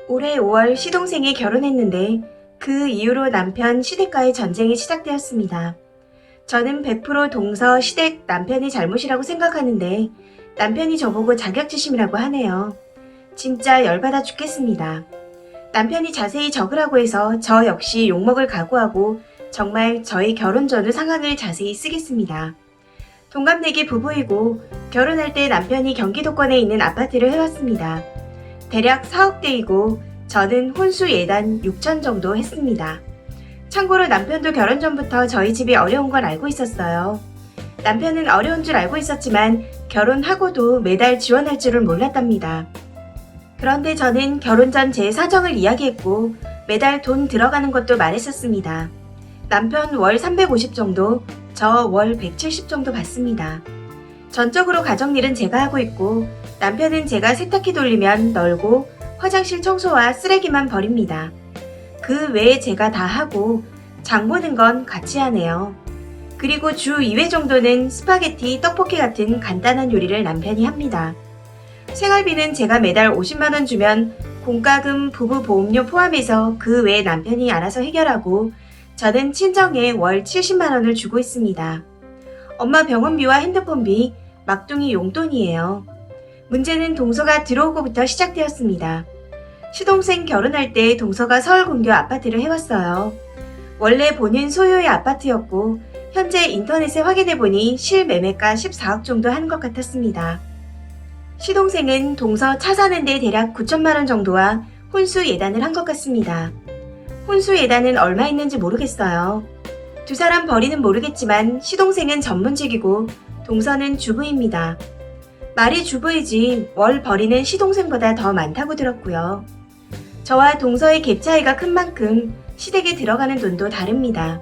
올해 5월 시동생이 결혼했는데 그 이후로 남편 시댁과의 전쟁이 시작되었습니다. 저는 100% 동서 시댁 남편이 잘못이라고 생각하는데 남편이 저보고 자격지심이라고 하네요. 진짜 열받아 죽겠습니다. 남편이 자세히 적으라고 해서 저 역시 욕먹을 각오하고 정말 저희 결혼 전후 상황을 자세히 쓰겠습니다. 동갑내기 부부이고 결혼할 때 남편이 경기도권에 있는 아파트를 해왔습니다. 대략 4억대이고 저는 혼수 예단 6천 정도 했습니다. 참고로 남편도 결혼 전부터 저희 집이 어려운 걸 알고 있었어요. 남편은 어려운 줄 알고 있었지만 결혼하고도 매달 지원할 줄은 몰랐답니다. 그런데 저는 결혼 전 제 사정을 이야기했고 매달 돈 들어가는 것도 말했었습니다. 남편 월 350 정도, 저 월 170 정도 받습니다. 전적으로 가정일은 제가 하고 있고 남편은 제가 세탁기 돌리면 널고 화장실 청소와 쓰레기만 버립니다. 그 외에 제가 다 하고 장 보는 건 같이 하네요. 그리고 주 2회 정도는 스파게티, 떡볶이 같은 간단한 요리를 남편이 합니다. 생활비는 제가 매달 50만원 주면 공과금, 부부 보험료 포함해서 그 외에 남편이 알아서 해결하고 저는 친정에 월 70만원을 주고 있습니다. 엄마 병원비와 핸드폰비, 막둥이 용돈이에요. 문제는 동서가 들어오고부터 시작되었습니다. 시동생 결혼할 때 동서가 서울 근교 아파트를 해왔어요. 원래 본인 소유의 아파트였고 현재 인터넷에 확인해보니 실매매가 14억 정도 하는 것 같았습니다. 시동생은 동서 차 사는데 대략 9천만원 정도와 혼수 예단을 한 것 같습니다. 혼수 예단은 얼마 있는지 모르겠어요. 두 사람 벌이는 모르겠지만 시동생은 전문직이고 동서는 주부입니다. 말이 주부이지 월 벌이는 시동생보다 더 많다고 들었고요. 저와 동서의 갭 차이가 큰 만큼 시댁에 들어가는 돈도 다릅니다.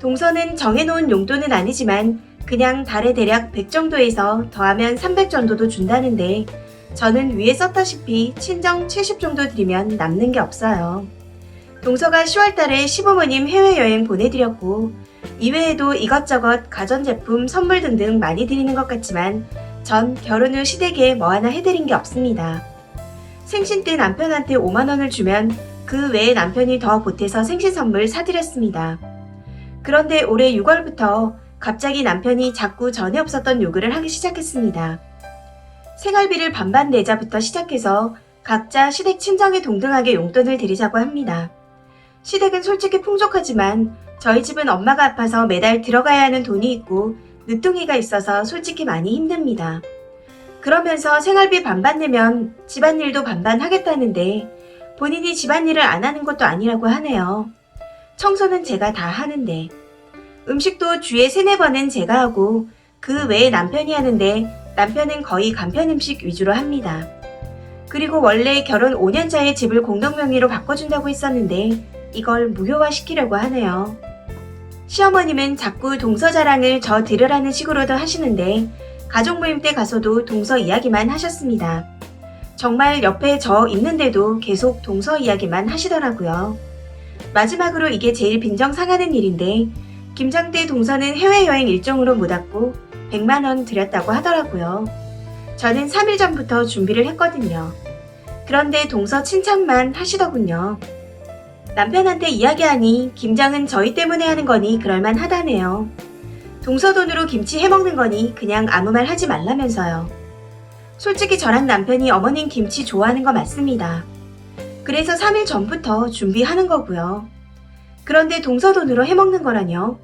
동서는 정해놓은 용돈은 아니지만 그냥 달에 대략 100 정도에서 더하면 300 정도도 준다는데 저는 위에 썼다시피 친정 70 정도 드리면 남는 게 없어요. 동서가 10월 달에 시부모님 해외여행 보내드렸고 이외에도 이것저것 가전제품, 선물 등등 많이 드리는 것 같지만 전 결혼 후 시댁에 뭐 하나 해드린 게 없습니다. 생신 때 남편한테 5만원을 주면 그 외에 남편이 더 보태서 생신 선물 사드렸습니다. 그런데 올해 6월부터 갑자기 남편이 자꾸 전에 없었던 요구를 하기 시작했습니다. 생활비를 반반 내자부터 시작해서 각자 시댁 친정에 동등하게 용돈을 드리자고 합니다. 시댁은 솔직히 풍족하지만 저희 집은 엄마가 아파서 매달 들어가야 하는 돈이 있고 늦둥이가 있어서 솔직히 많이 힘듭니다. 그러면서 생활비 반반 내면 집안일도 반반 하겠다는데 본인이 집안일을 안 하는 것도 아니라고 하네요. 청소는 제가 다 하는데 음식도 주에 3-4번은 제가 하고 그 외에 남편이 하는데 남편은 거의 간편 음식 위주로 합니다. 그리고 원래 결혼 5년차에 집을 공동명의로 바꿔준다고 했었는데 이걸 무효화시키려고 하네요. 시어머님은 자꾸 동서 자랑을 저 들으라는 식으로도 하시는데 가족 모임 때 가서도 동서 이야기만 하셨습니다. 정말 옆에 저 있는데도 계속 동서 이야기만 하시더라고요. 마지막으로 이게 제일 빈정 상하는 일인데 김장때 동서는 해외여행 일정으로 못 왔고 100만원 드렸다고 하더라고요. 저는 3일 전부터 준비를 했거든요. 그런데 동서 칭찬만 하시더군요. 남편한테 이야기하니 김장은 저희 때문에 하는 거니 그럴만 하다네요. 동서 돈으로 김치 해먹는 거니 그냥 아무 말 하지 말라면서요. 솔직히 저랑 남편이 어머님 김치 좋아하는 거 맞습니다. 그래서 3일 전부터 준비하는 거고요. 그런데 동서 돈으로 해먹는 거라뇨?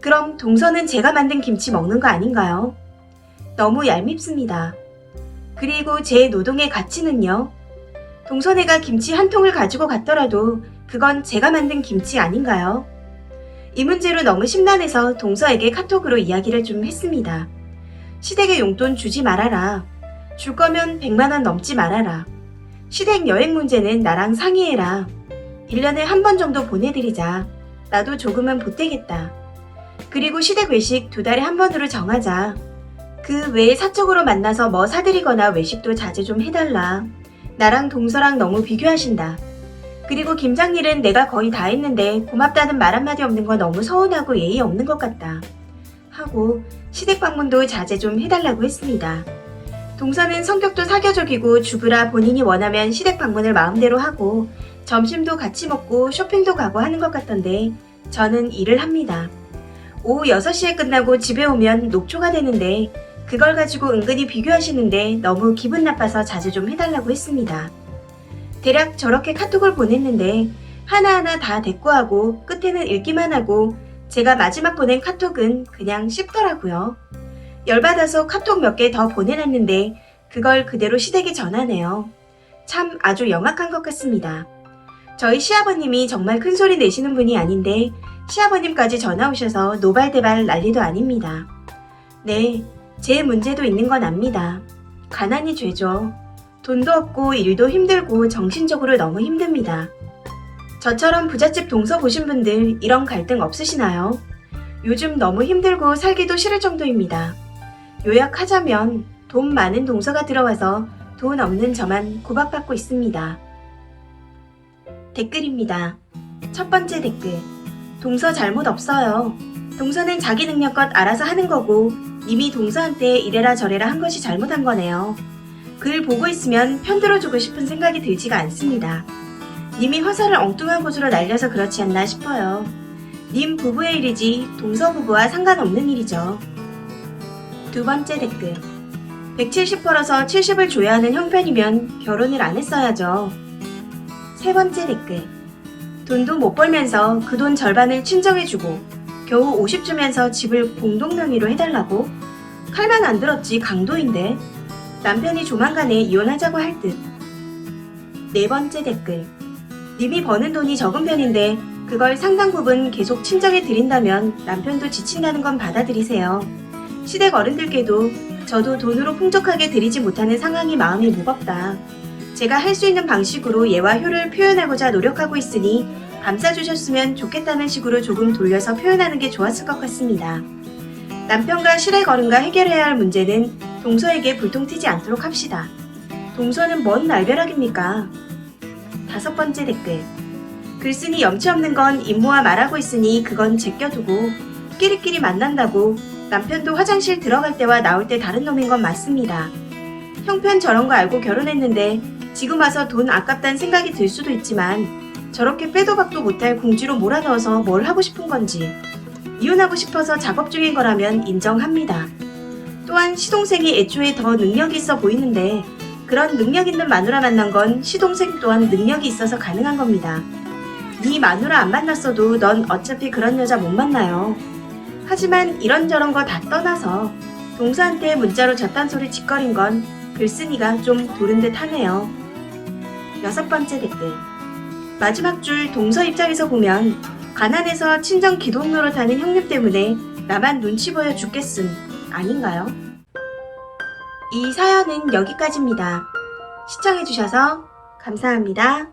그럼 동서는 제가 만든 김치 먹는 거 아닌가요? 너무 얄밉습니다. 그리고 제 노동의 가치는요? 동서네가 김치 한 통을 가지고 갔더라도 그건 제가 만든 김치 아닌가요? 이 문제로 너무 심란해서 동서에게 카톡으로 이야기를 좀 했습니다. 시댁에 용돈 주지 말아라. 줄 거면 100만원 넘지 말아라. 시댁 여행 문제는 나랑 상의해라. 1년에 한 번 정도 보내드리자. 나도 조금은 보태겠다. 그리고 시댁 외식 2달에 한 번으로 정하자. 그 외에 사적으로 만나서 뭐 사드리거나 외식도 자제 좀 해달라. 나랑 동서랑 너무 비교하신다. 그리고 김장일은 내가 거의 다 했는데 고맙다는 말 한마디 없는 거 너무 서운하고 예의 없는 것 같다. 하고 시댁 방문도 자제 좀 해달라고 했습니다. 동서는 성격도 사교적이고 주부라 본인이 원하면 시댁 방문을 마음대로 하고 점심도 같이 먹고 쇼핑도 가고 하는 것 같던데 저는 일을 합니다. 오후 6시에 끝나고 집에 오면 녹초가 되는데 그걸 가지고 은근히 비교하시는데 너무 기분 나빠서 자제 좀 해달라고 했습니다. 대략 저렇게 카톡을 보냈는데 하나하나 다 대꾸하고 끝에는 읽기만 하고 제가 마지막 보낸 카톡은 그냥 씹더라고요. 열받아서 카톡 몇 개 더 보내놨는데 그걸 그대로 시댁에 전하네요. 참 아주 영악한 것 같습니다. 저희 시아버님이 정말 큰 소리 내시는 분이 아닌데 시아버님까지 전화 오셔서 노발대발 난리도 아닙니다. 네, 제 문제도 있는 건 압니다. 가난이 죄죠. 돈도 없고 일도 힘들고 정신적으로 너무 힘듭니다. 저처럼 부잣집 동서 보신 분들 이런 갈등 없으시나요? 요즘 너무 힘들고 살기도 싫을 정도입니다. 요약하자면 돈 많은 동서가 들어와서 돈 없는 저만 구박받고 있습니다. 댓글입니다. 첫 번째 댓글. 동서 잘못 없어요. 동서는 자기 능력껏 알아서 하는 거고 님이 동서한테 이래라 저래라 한 것이 잘못한 거네요. 글 보고 있으면 편들어주고 싶은 생각이 들지가 않습니다. 님이 화살을 엉뚱한 곳으로 날려서 그렇지 않나 싶어요. 님 부부의 일이지 동서 부부와 상관없는 일이죠. 두 번째 댓글. 170 벌어서 70을 줘야 하는 형편이면 결혼을 안 했어야죠. 세 번째 댓글. 돈도 못 벌면서 그 돈 절반을 친정해주고 겨우 50 주면서 집을 공동명의로 해달라고? 칼만 안 들었지 강도인데. 남편이 조만간에 이혼하자고 할 듯. 네 번째 댓글. 님이 버는 돈이 적은 편인데 그걸 상당 부분 계속 친정에 드린다면 남편도 지친다는 건 받아들이세요. 시댁 어른들께도 저도 돈으로 풍족하게 드리지 못하는 상황이 마음이 무겁다. 제가 할 수 있는 방식으로 예와 효를 표현하고자 노력하고 있으니 감싸주셨으면 좋겠다는 식으로 조금 돌려서 표현하는 게 좋았을 것 같습니다. 남편과 시댁 어른과 해결해야 할 문제는 동서에게 불통 튀지 않도록 합시다. 동서는 뭔 날벼락입니까? 다섯 번째 댓글. 글쓴이 염치 없는 건 임모와 말하고 있으니 그건 제껴두고 끼리끼리 만난다고 남편도 화장실 들어갈 때와 나올 때 다른 놈인 건 맞습니다. 형편 저런 거 알고 결혼했는데 지금 와서 돈 아깝다는 생각이 들 수도 있지만 저렇게 빼도 박도 못할 궁지로 몰아넣어서 뭘 하고 싶은 건지 이혼하고 싶어서 작업 중인 거라면 인정합니다. 또한 시동생이 애초에 더 능력이 있어 보이는데 그런 능력 있는 마누라 만난 건 시동생 또한 능력이 있어서 가능한 겁니다. 네 마누라 안 만났어도 넌 어차피 그런 여자 못 만나요. 하지만 이런저런 거 다 떠나서 동서한테 문자로 저딴 소리 짓거린 건 글쓴이가 좀 도른 듯 하네요. 여섯 번째 댓글. 마지막 줄 동서 입장에서 보면 가난해서 친정 기동 노릇하는 형님 때문에 나만 눈치 보여 죽겠음 아닌가요? 이 사연은 여기까지입니다. 시청해주셔서 감사합니다.